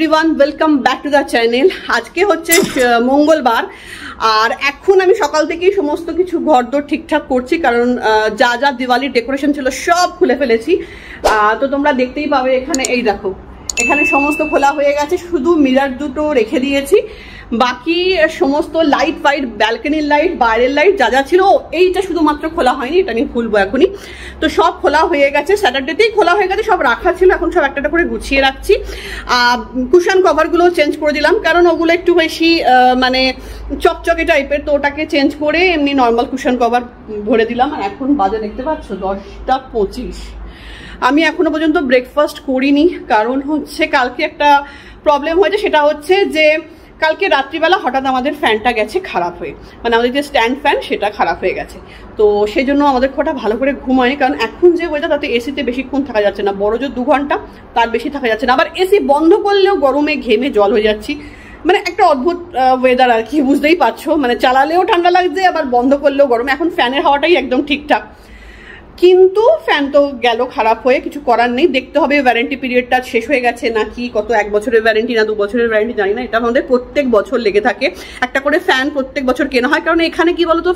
Everyone, welcome back to the channel. আজকে হচ্ছে মঙ্গলবার, আর এখন আমি সকাল থেকেই সমস্ত কিছু ঘরদোর ঠিকঠাক করছি, কারণ যা যা দিওয়ালির ডেকোরেশন ছিল সব খুলে ফেলেছি। তো তোমরা দেখতেই পাবে এখানে, এই দেখো এখানে সমস্ত খোলা হয়ে গেছে, শুধু মিরার দুটো রেখে দিয়েছি। বাকি সমস্ত লাইট ফাইট, ব্যালকনির লাইট, বাইরের লাইট যা যা ছিল, এইটা শুধুমাত্র খোলা হয়নি, এটা আমি খুলবো এখনই। তো সব খোলা হয়ে গেছে, স্যাটারডেতেই খোলা হয়ে গেছে, সব রাখা ছিল, এখন সব একটা করে গুছিয়ে রাখছি। কুশন কভারগুলো চেঞ্জ করে দিলাম, কারণ ওগুলো একটু বেশি মানে চকচকে টাইপের, তো ওটাকে চেঞ্জ করে এমনি নর্মাল কুশন কভার ভরে দিলাম। আর এখন বাজে দেখতে পাচ্ছ 10টা 25। আমি এখনো পর্যন্ত ব্রেকফাস্ট করিনি, কারণ হচ্ছে কালকে একটা প্রবলেম হয়েছে। সেটা হচ্ছে যে কালকে রাত্রিবেলা হঠাৎ আমাদের ফ্যানটা গেছে খারাপ হয়ে, মানে আমাদের যে স্ট্যান্ড ফ্যান সেটা খারাপ হয়ে গেছে। তো সেই জন্য আমাদের খোটা ভালো করে ঘুম হয়নি, কারণ এখন যে ওয়েদার তাতে এসিতে বেশিক্ষণ থাকা যাচ্ছে না, বড় জোর 2 ঘন্টা, তার বেশি থাকা যাচ্ছে না। আবার এসি বন্ধ করলেও গরমে ঘেমে জল হয়ে যাচ্ছি, মানে একটা অদ্ভুত ওয়েদার আর কি, বুঝতেই পারছো। মানে চালালেও ঠান্ডা লাগছে, আবার বন্ধ করলেও গরম। এখন ফ্যানের হাওয়াটাই একদম ঠিকঠাক, কিন্তু ফ্যান তো গেল খারাপ হয়ে, কিছু করার নেই। দেখতে হবে ওয়ারেন্টি পিরিয়ডটা শেষ হয়ে গেছে নাকি, কত 1 বছরের ওয়ারেন্টি না 2 বছরের ওয়ারেন্টি জানি না। এটা আমাদের প্রত্যেক বছর লেগে থাকে, একটা করে ফ্যান প্রত্যেক বছর কেনা হয়। কারণ এখানে কি বলতো,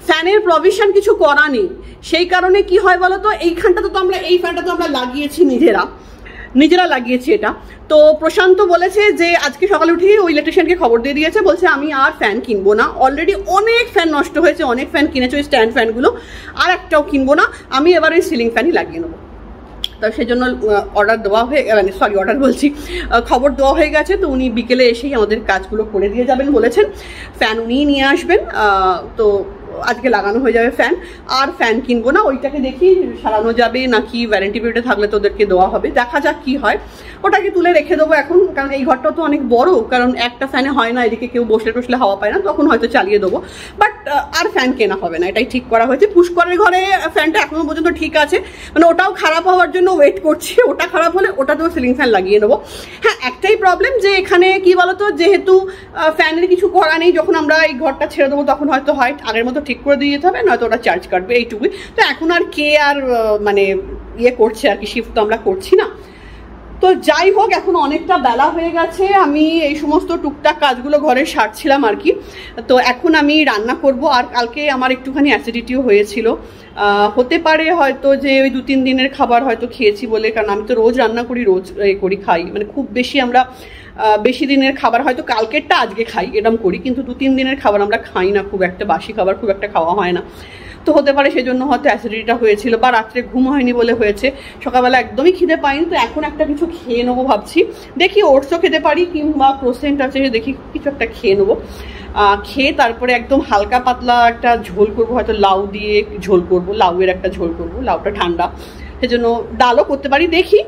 ফ্যানের প্রভিশন কিছু করা নেই, সেই কারণে কি হয় বলতো, এইখানটা তো আমরা, এই ফ্যানটা তো আমরা লাগিয়েছি নিজেরা লাগিয়েছি এটা। তো প্রশান্ত বলেছে যে আজকে সকালে উঠে ওই ইলেকট্রিশিয়ানকে খবর দিয়ে দিয়েছে, বলছে আমি আর ফ্যান কিনবো না, অলরেডি অনেক ফ্যান নষ্ট হয়েছে, অনেক ফ্যান কিনেছে ওই স্ট্যান্ড ফ্যানগুলো, আর একটাও কিনবো না, আমি এবার ওই সিলিং ফ্যানই লাগিয়ে নেবো। তো সেই জন্য অর্ডার দেওয়া হয়ে, মানে সরি অর্ডার বলছি, খবর দেওয়া হয়ে গেছে। তো উনি বিকেলে এসেই আমাদের কাজগুলো করে দিয়ে যাবেন বলেছেন, ফ্যান উনিই নিয়ে আসবেন। তো আজকে লাগানো হয়ে যাবে ফ্যান, আর ফ্যান কিনবো না, ওইটাকে দেখি সারানো যাবে নাকি ওয়ারেন্টি পিরিয়ডে থাকলে তোদেরকে দেওয়া হবে, দেখা যাক কি হয়। ওটাকে তুলে রেখে দেবো এখন, কারণ এই ঘরটাও তো অনেক বড়, কারণ একটা ফ্যানে হয় না, এদিকে কেউ বসলে টসলে হাওয়া পায় না, তখন হয়তো চালিয়ে দেবো। বাট আর ফ্যান কেনা হবে না, এটাই ঠিক করা হয়েছে। পুষ্করের ঘরে ফ্যানটা এখনো পর্যন্ত ঠিক আছে, মানে ওটাও খারাপ হওয়ার জন্য ওয়েট করছি, ওটা খারাপ হলে ওটাতেও সিলিং ফ্যান লাগিয়ে নেবো। হ্যাঁ, একটাই প্রবলেম যে এখানে কি বলতো, যেহেতু ফ্যানের কিছু করা নেই, যখন আমরা এই ঘরটা ছেড়ে দেবো তখন হয়তো হয় আগের মতো ঠিক করে দিয়ে যেতে হবে, নয়তো ওটা চার্জ কাটবে, এইটুকুই। তো এখন আর কে আর মানে ইয়ে করছে আর কি, শিফট তো আমরা করছি না। তো যাই হোক, এখন অনেকটা বেলা হয়ে গেছে, আমি এই সমস্ত টুকটাক কাজগুলো ঘরে সারছিলাম আর কি। তো এখন আমি রান্না করব। আর কালকে আমার একটুখানি অ্যাসিডিটিও হয়েছিল, হতে পারে হয়তো যে ওই 2-3 দিনের খাবার হয়তো খেয়েছি বলে, কারণ আমি তো রোজ রান্না করি, রোজ খাই, মানে খুব বেশি আমরা বেশি দিনের খাবার হয়তো কালকেরটা আজকে খাই এরকম করি, কিন্তু 2-3 দিনের খাবার আমরা খাই না খুব একটা, বাসি খাবার খুব একটা খাওয়া হয় না। তো হতে পারে সেজন্য হয়তো অ্যাসিডিটিটা হয়েছিল, বা রাত্রে ঘুম হয়নি বলে হয়েছে। সকালবেলা একদমই খিদে পাইনি, তো এখন একটা কিছু খেয়ে নেবো ভাবছি। দেখি ওটসও খেতে পারি, কিংবা ক্রোসেন্ট আছে, দেখি কিছু একটা খেয়ে নেবো। খেয়ে তারপরে একদম হালকা পাতলা একটা ঝোল করবো, হয়তো লাউ দিয়ে ঝোল করবো, লাউয়ের একটা ঝোল করবো, লাউটা ঠান্ডা, সেজন্য ডালও করতে পারি। দেখি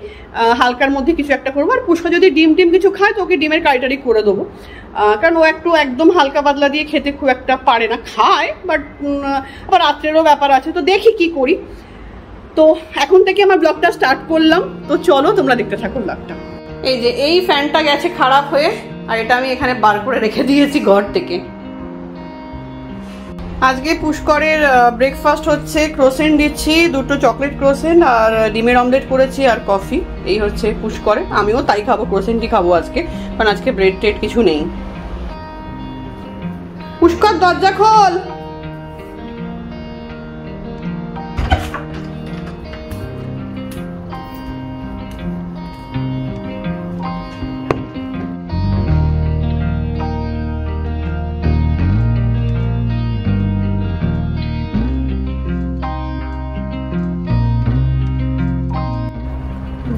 হালকার মধ্যে কিছু একটা করবো। আর পুষ্পা যদি ডিম কিছু খায় তো ওকে ডিমের কারিটারি করে দেবো, কারণ ও একটু একদম হালকা পাতলা দিয়ে খেতে খুব একটা পারে না, খায়, বাট আবার রাত্রেরও ব্যাপার আছে। তো দেখি কি করি। তো এখন থেকে আমার ব্লগটা স্টার্ট করলাম, তো চলো তোমরা দেখতে থাকো ব্লগটা। এই যে এই ফ্যানটা গেছে খারাপ হয়ে, আর এটা আমি এখানে বার করে রেখে দিয়েছি ঘর থেকে। আজকে পুষ্করের ব্রেকফাস্ট হচ্ছে ক্রোসেন্ট দিচ্ছি, 2টো চকলেট ক্রোসেন্ট, আর ডিমের অমলেট করেছি, আর কফি। এই হচ্ছে পুষ্করে, আমিও তাই খাবো, ক্রোসেন্টই খাবো আজকে, কারণ আজকে ব্রেড টেড কিছু নেই। পুষ্কর দরজা খোল।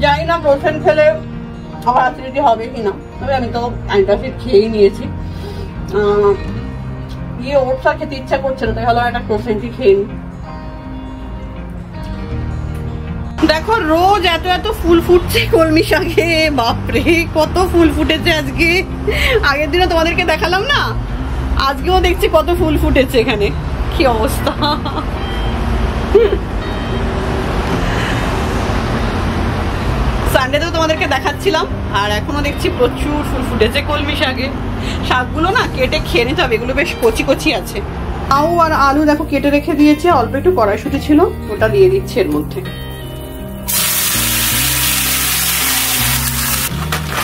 জানি না ক্রোসেন্ট খেলে আমার অ্যাসিডিটি হবে কিনা, তবে আমি তো অ্যান্টাসিড খেয়েই নিয়েছি। ওটস আর খেতে ইচ্ছা করছে না, তাই হলো একটা ক্রোসেন্টই খেয়ে নি। দেখো রোজ এত ফুল ফুটছে কলমি শাকে, বাপরে কত ফুল ফুটেছে আজকে। আগের দিনে তোমাদেরকে দেখালাম না, আজকেও দেখছি কত ফুল ফুটেছে এখানে, কি অবস্থা। সানডেতেও তোমাদেরকে দেখাচ্ছিলাম, আর এখনো দেখছি প্রচুর ফুল ফুটেছে কলমি শাকে। শাকগুলো না কেটে খেয়ে নিতে হবে, এগুলো বেশ কচি কচি আছে। লাউ আর আলু দেখো কেটে রেখে দিয়েছে, অল্প একটু কড়াইশুঁটি ছিল, ওটা দিয়ে দিচ্ছি এর মধ্যে।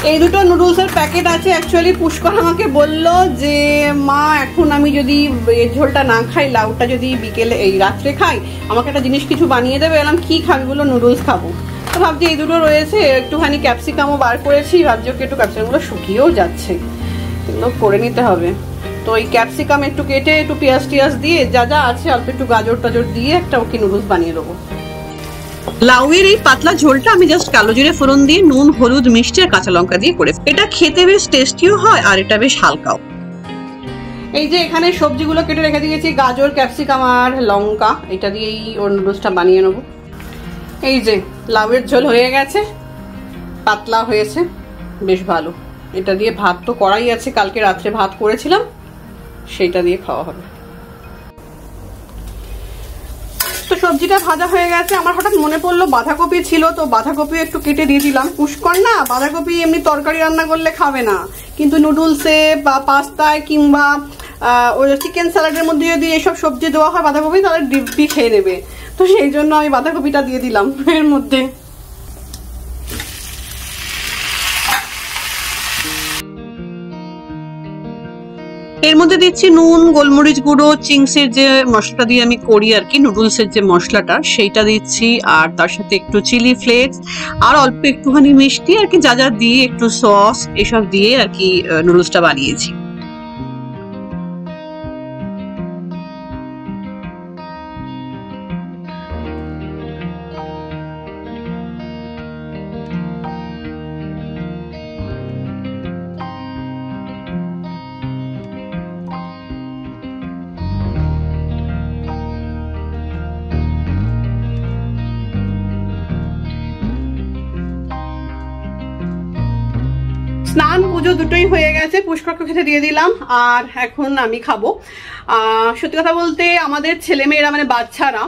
এই দুটো নুডলসের প্যাকেট আছে। অ্যাকচুয়ালি পুষ্কর আমাকে বলল যে মা এখন আমি যদি এর ঝোলটা না খাই, লাউটা যদি বিকেলে এই রাত্রে খাই, আমাকে একটা জিনিস কিছু বানিয়ে দেবে। এলাম কি খাবি? বললো নুডলস খাবো। তো ভাবছি এই দুটো রয়েছে, একটুখানি ক্যাপসিকামও বার করেছি, ভাবছি ওকে একটু ক্যাপসিকামগুলো শুকিয়েও যাচ্ছে, এগুলো করে নিতে হবে। তো এই ক্যাপসিকাম একটু কেটে একটু পেঁয়াজ টিয়াজ দিয়ে যা যা আছে অল্প একটু গাজর টাজর দিয়ে একটা ওকে নুডলস বানিয়ে দেবো। লাউয়ের এই পাতলা ঝোলটা আমি জাস্ট কালো জিরে ফোড়ন দিয়ে নুন হলুদ মিষ্টি আর কাঁচা লঙ্কা দিয়ে করে, এটা খেতে বেশ টেস্টিও হয় আর এটা বেশ হালকাও। এই যে এখানে সবজিগুলো কেটে রেখে দিয়েছি, গাজর ক্যাপসিকাম আর লঙ্কা, এটা দিয়েই ওর নুডলসটা বানিয়ে নেবো। এই যে লাউয়ের ঝোল হয়ে গেছে, পাতলা হয়েছে, বেশ ভালো। এটা দিয়ে ভাত তো করাই আছে, কালকে রাত্রে ভাত করেছিলাম, সেইটা দিয়ে খাওয়া হবে। তো সবজিটা ভাজা হয়ে গেছে। আমার হঠাৎ মনে পড়লো বাঁধাকপি ছিল, তো বাঁধাকপি একটু কেটে দিয়ে দিলাম। পুষ্কর না বাঁধাকপি এমনি তরকারি রান্না করলে খাবে না, কিন্তু নুডলসে বা পাস্তায় কিংবা ওই চিকেন স্যালাডের মধ্যে যদি এসব সবজি দেওয়া হয় বাঁধাকপি, তাহলে ডিপি খেয়ে নেবে। তো সেই জন্য আমি বাঁধাকপিটা দিয়ে দিলাম এর মধ্যে। এর মধ্যে দিচ্ছি নুন, গোলমরিচ গুঁড়ো, চিংসের যে মশলাটা দিয়ে আমি করি আর কি নুডলসের যে মশলাটা, সেইটা দিচ্ছি। আর তার সাথে একটু চিলি ফ্লেক্স আর অল্প একটুখানি মিষ্টি আর কি, যা যা দিয়ে একটু সস এসব দিয়ে আর কি নুডলসটা বানিয়েছি। স্নান পুজো দুটোই হয়ে গেছে, পুষ্করকে খেতে দিয়ে দিলাম আর এখন আমি খাবো। সত্যি কথা বলতে আমাদের ছেলেমেয়েরা মানে বাচ্চারা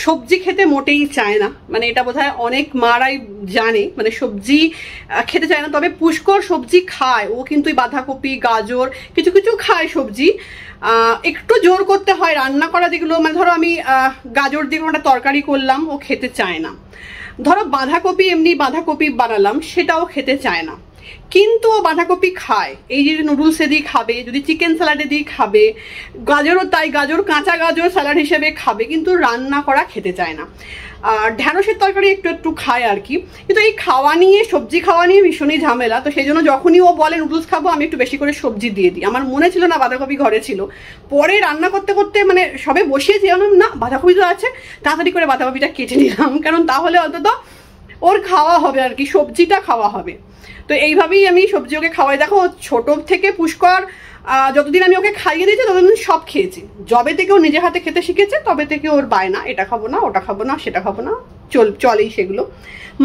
সবজি খেতে মোটেই চায় না, মানে এটা বোধহয় অনেক মারাই জানে, মানে সবজি খেতে চায় না। তবে পুষ্কর সবজি খায়, ও কিন্তু বাঁধাকপি গাজর কিছু কিছু খায় সবজি। একটু জোর করতে হয় রান্না করা, যেগুলো মানে ধরো আমি গাজর দিয়ে কোনো একটা তরকারি করলাম, ও খেতে চায় না। ধরো বাঁধাকপি এমনি বাঁধাকপি বানালাম, সেটাও খেতে চায় না, কিন্তু ও বাঁধাকপি খায়। এই যে নুডলসে দিয়ে খাবে, যদি চিকেন স্যালাডে দিয়ে খাবে, গাজরও তাই, গাজর কাঁচা গাজর স্যালাড হিসেবে খাবে, কিন্তু রান্না করা খেতে চায় না। আর ঢ্যাঁড়সের তরকারি একটু একটু খায় আর কি, কিন্তু এই খাওয়া নিয়ে সবজি খাওয়া নিয়ে ভীষণই ঝামেলা। তো সেই জন্য যখনই ও বলে নুডলস খাবো, আমি একটু বেশি করে সবজি দিয়ে দিই। আমার মনে ছিল না বাঁধাকপি ঘরে ছিল, পরে রান্না করতে করতে মানে সবে বসিয়েছি, না বাঁধাকপি তো আছে, তাড়াতাড়ি করে বাঁধাকপিটা কেটে নিলাম, কারণ তাহলে অন্তত ওর খাওয়া হবে আর কি, সবজিটা খাওয়া হবে। তো এইভাবেই আমি সবজি ওকে খাওয়াই। দেখো ছোট থেকে পুষ্কর যতদিন আমি ওকে খাইয়ে দিয়েছি ততদিন সব খেয়েছি। যবে থেকে ও নিজে হাতে খেতে শিখেছে তবে থেকে ওর বায়না, এটা খাবো না, ওটা খাবো না, সেটা খাবো না, চলেই সেগুলো।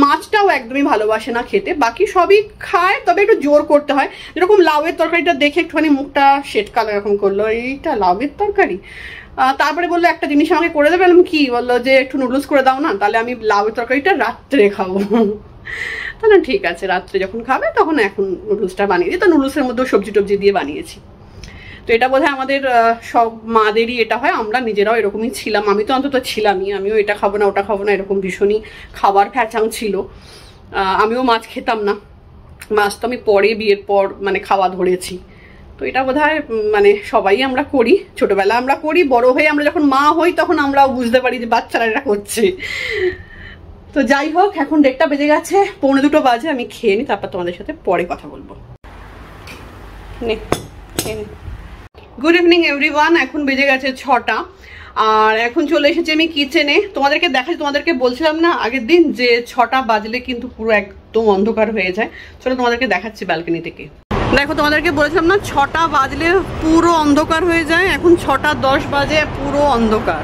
মাছটাও একদমই ভালোবাসে না খেতে, বাকি সবই খায়, তবে একটু জোর করতে হয়। যেরকম লাউয়ের তরকারিটা দেখে একটুখানি মুখটা শেড কালার এরকম করলো, এইটা লাউয়ের তরকারি। তারপরে বললো একটা জিনিস আমাকে করে দেবে, আমি কি বললো যে একটু নুডলস করে দাও না, তাহলে আমি লাউয়ের তরকারিটা রাত্রে খাবো। তাহলে ঠিক আছে, রাত্রে যখন খাবে তখন এখন নুডলসটা বানিয়ে দিই। তো নুডলসের মধ্যেও সবজি টবজি দিয়ে বানিয়েছি। তো এটা বোধহয় আমাদের সব মাদেরই এটা হয়, আমরা নিজেরাও এরকমই ছিলাম। আমি তো অন্তত ছিলামই, আমিও এটা খাবো না ওটা খাবো না এরকম ভীষণই খাবার ফ্যাচাং ছিল। আমিও মাছ খেতাম না, মাছ তো আমি পরে বিয়ের পর মানে খাওয়া ধরেছি। তো এটা বোধহয় মানে সবাই আমরা করি, ছোটবেলা আমরা করি, বড় হয়ে আমরা যখন মা হই তখন আমরাও বুঝতে পারি যে বাচ্চারা এটা করছে। তো যাই হোক, এখন 1টা বেজে গেছে, 1:45 বাজে, আমি খেয়ে নিই, তারপর তোমাদের সাথে পরে কথা বলবো। গুড ইভিনিং এভরিওয়ান, এখন বেজে গেছে 6টা আর এখন চলে এসেছি আমি কিচেনে। তোমাদেরকে দেখাচ্ছি, তোমাদেরকে বলছিলাম না আগের দিন যে 6টা বাজলে কিন্তু পুরো একদম অন্ধকার হয়ে যায়। চলো তোমাদেরকে দেখাচ্ছি ব্যালকনি থেকে। দেখো তোমাদেরকে বলেছিলাম না 6টা বাজলে পুরো অন্ধকার হয়ে যায়, এখন 6:10 বাজে, পুরো অন্ধকার,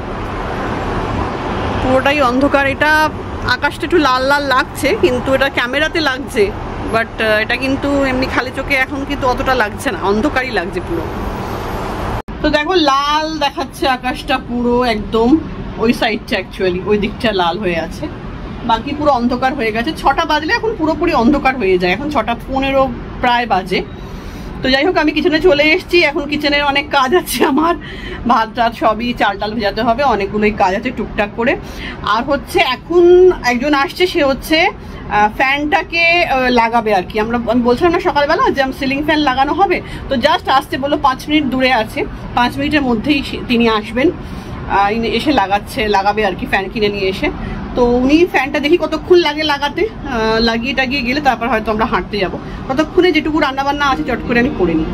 পুরোটাই অন্ধকার। এটা আকাশটা একটু লাল লাল লাগছে, কিন্তু এটা ক্যামেরাতে লাগছে, বাট এটা কিন্তু এমনি খালি চোখে এখন কিন্তু অতটা লাগছে না, অন্ধকারই লাগছে পুরো। তো দেখো লাল দেখাচ্ছে আকাশটা পুরো একদম, ওই সাইডটা অ্যাকচুয়ালি ওই দিকটা লাল হয়ে আছে, বাকি পুরো অন্ধকার হয়ে গেছে। 6টা বাজলে এখন পুরোপুরি অন্ধকার হয়ে যায়, এখন 6:15 প্রায় বাজে। তো যাই হোক আমি কিচেনে চলে এসেছি, এখন কিচেনের অনেক কাজ আছে আমার, ভাত টাত সবই, চাল টাল ভেজাতে হবে, অনেকগুলোই কাজ আছে টুকটাক করে। আর হচ্ছে এখন একজন আসছে, সে হচ্ছে ফ্যানটাকে লাগাবে আর কি। আমি বলছিলাম না সকালবেলা যে সিলিং ফ্যান লাগানো হবে, তো জাস্ট আসতে বললো, 5 মিনিট দূরে আছে, 5 মিনিটের মধ্যেই তিনি আসবেন, এসে লাগাবে আর কি, ফ্যান কিনে নিয়ে এসে। তো উনি ফ্যানটা দেখি কতক্ষণ লাগে লাগাতে, লাগিয়ে টাগিয়ে গেলে তারপর হয়তো আমরা হাঁটতে যাবো, ততক্ষণে যেটুকু রান্নাবান্না আছে চট করে আমি করে নিই।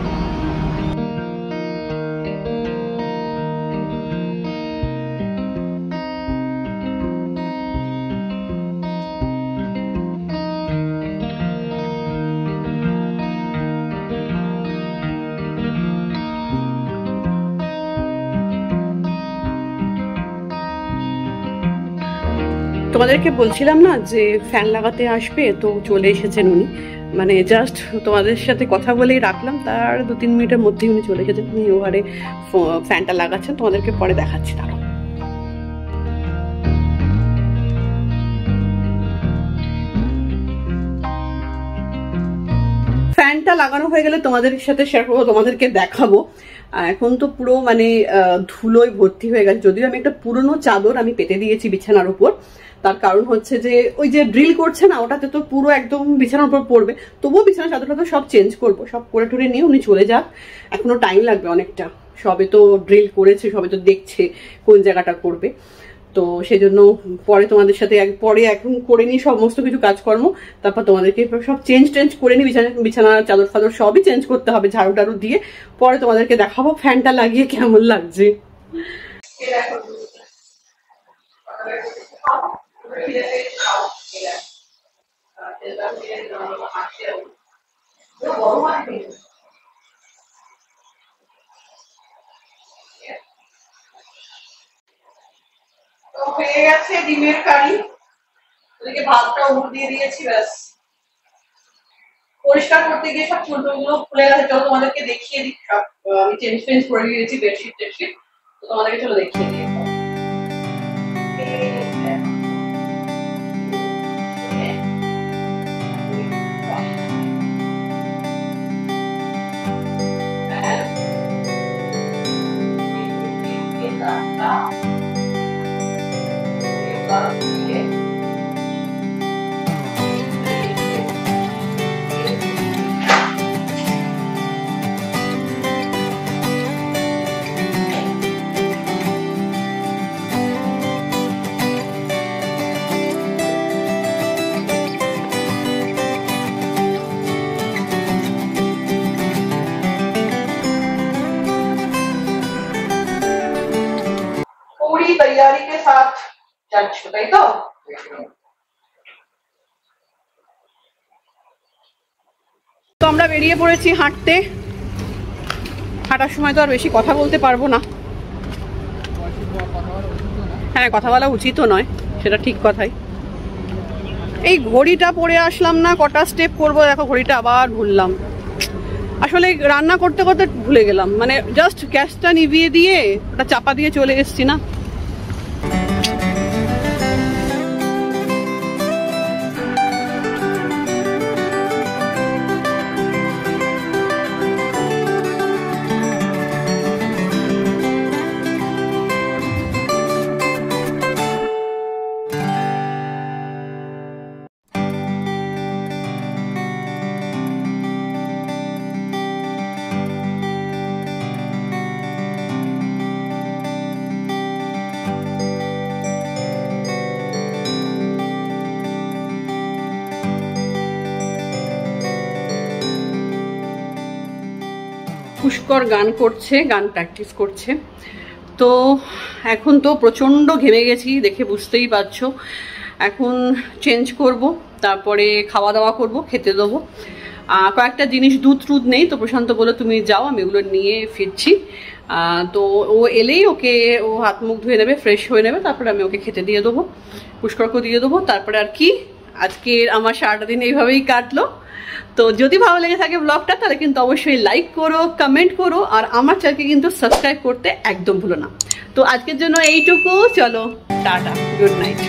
তোমাদেরকে বলছিলাম না যে ফ্যান লাগাতে আসবে, তো চলে এসেছেন উনি, মানে জাস্ট তোমাদের সাথে কথা বলেই রাখলাম, তার 2-3 মিনিটের মধ্যেই উনি চলে এসেছেন। উনি ওখানে ফ্যানটা লাগাচ্ছেন, তোমাদেরকে পরে দেখাচ্ছি। তারা ফ্যানটা লাগানো হয়ে গেলে তোমাদের সাথে শেয়ার করবো, তোমাদেরকে দেখাবো। এখন তো পুরো মানে ধুলোয় ভর্তি হয়ে গেছে, যদিও আমি একটা পুরনো চাদর আমি পেতে দিয়েছি বিছানার উপর, তার কারণ হচ্ছে যে ওই যে ড্রিল করছে না, ওটাতে তো পুরো একদম বিছানার উপর পড়বে, তবুও বিছানার চাদরটা তো সব চেঞ্জ করবো, সব করে টরে নিয়ে উনি চলে যাক, এখনো টাইম লাগবে অনেকটা, সবে তো ড্রিল করেছে, সবে তো দেখছে কোন জায়গাটা করবে। তো সেজন্য পরে তোমাদের সাথে পরে এখন করে নিই সমস্ত কিছু কাজকর্ম, তারপর তোমাদেরকে সব চেঞ্জ করে নিই, বিছানার চাদর ফাদর সবই চেঞ্জ করতে হবে ঝাড়ু টাড়ু দিয়ে, পরে তোমাদেরকে দেখাবো ফ্যানটা লাগিয়ে কেমন লাগছে। হয়ে গেছে ডিমের কারি, ওদিকে ভাতটা উপর দিয়ে দিয়েছি, ব্যাস। পরিষ্কার করতে গিয়ে সব চুলগুলো খুলে গেছে, চলো তোমাদেরকে দেখিয়ে দিই। সব আমি চেঞ্জ করে দিয়েছি, বেডশিট টেডশিট, তো তোমাদেরকে চলো দেখিয়ে দিই। तैयारी के साथ जाচ্ছ, তাই তো? তো আমরা বেরিয়ে পড়েছি হাঁটতে, হাঁটার সময় তো আর বেশি কথা বলতে পারবো না, হ্যাঁ কথা বলা উচিত নয়, সেটা ঠিক কথাই। এই ঘড়িটা পরে আসলাম না, কটা স্টেপ করবো দেখো, ঘড়িটা আবার ভুললাম, আসলে রান্না করতে করতে ভুলে গেলাম, মানে জাস্ট গ্যাসটা নিভিয়ে দিয়ে ওটা চাপা দিয়ে চলে এসছি না। পুষ্কর গান করছে, গান প্র্যাকটিস করছে। তো এখন তো প্রচণ্ড ঘেমে গেছি, দেখে বুঝতেই পারছো। এখন চেঞ্জ করব, তারপরে খাওয়া দাওয়া করব, খেতে দেবো। কয়েকটা জিনিস দুধ নেই, তো প্রশান্ত বলে তুমি যাও, আমি এগুলো নিয়ে ফিরছি। তো ও এলেই ও হাত মুখ ধুয়ে নেবে, ফ্রেশ হয়ে নেবে, তারপরে আমি ওকে খেতে দিয়ে দেবো, পুষ্করকে দিয়ে দেবো। তারপরে আর কি, আজকে আমার সারাটা দিন এইভাবেই কাটলো। তো যদি ভালো লেগে থাকে ব্লগটা, তাহলে কিন্তু অবশ্যই লাইক করো, কমেন্ট করো, আর আমার চ্যানেলকে কিন্তু সাবস্ক্রাইব করতে একদম ভুলো না। তো আজকের জন্য এইটুকু, চলো টাটা, গুড নাইট।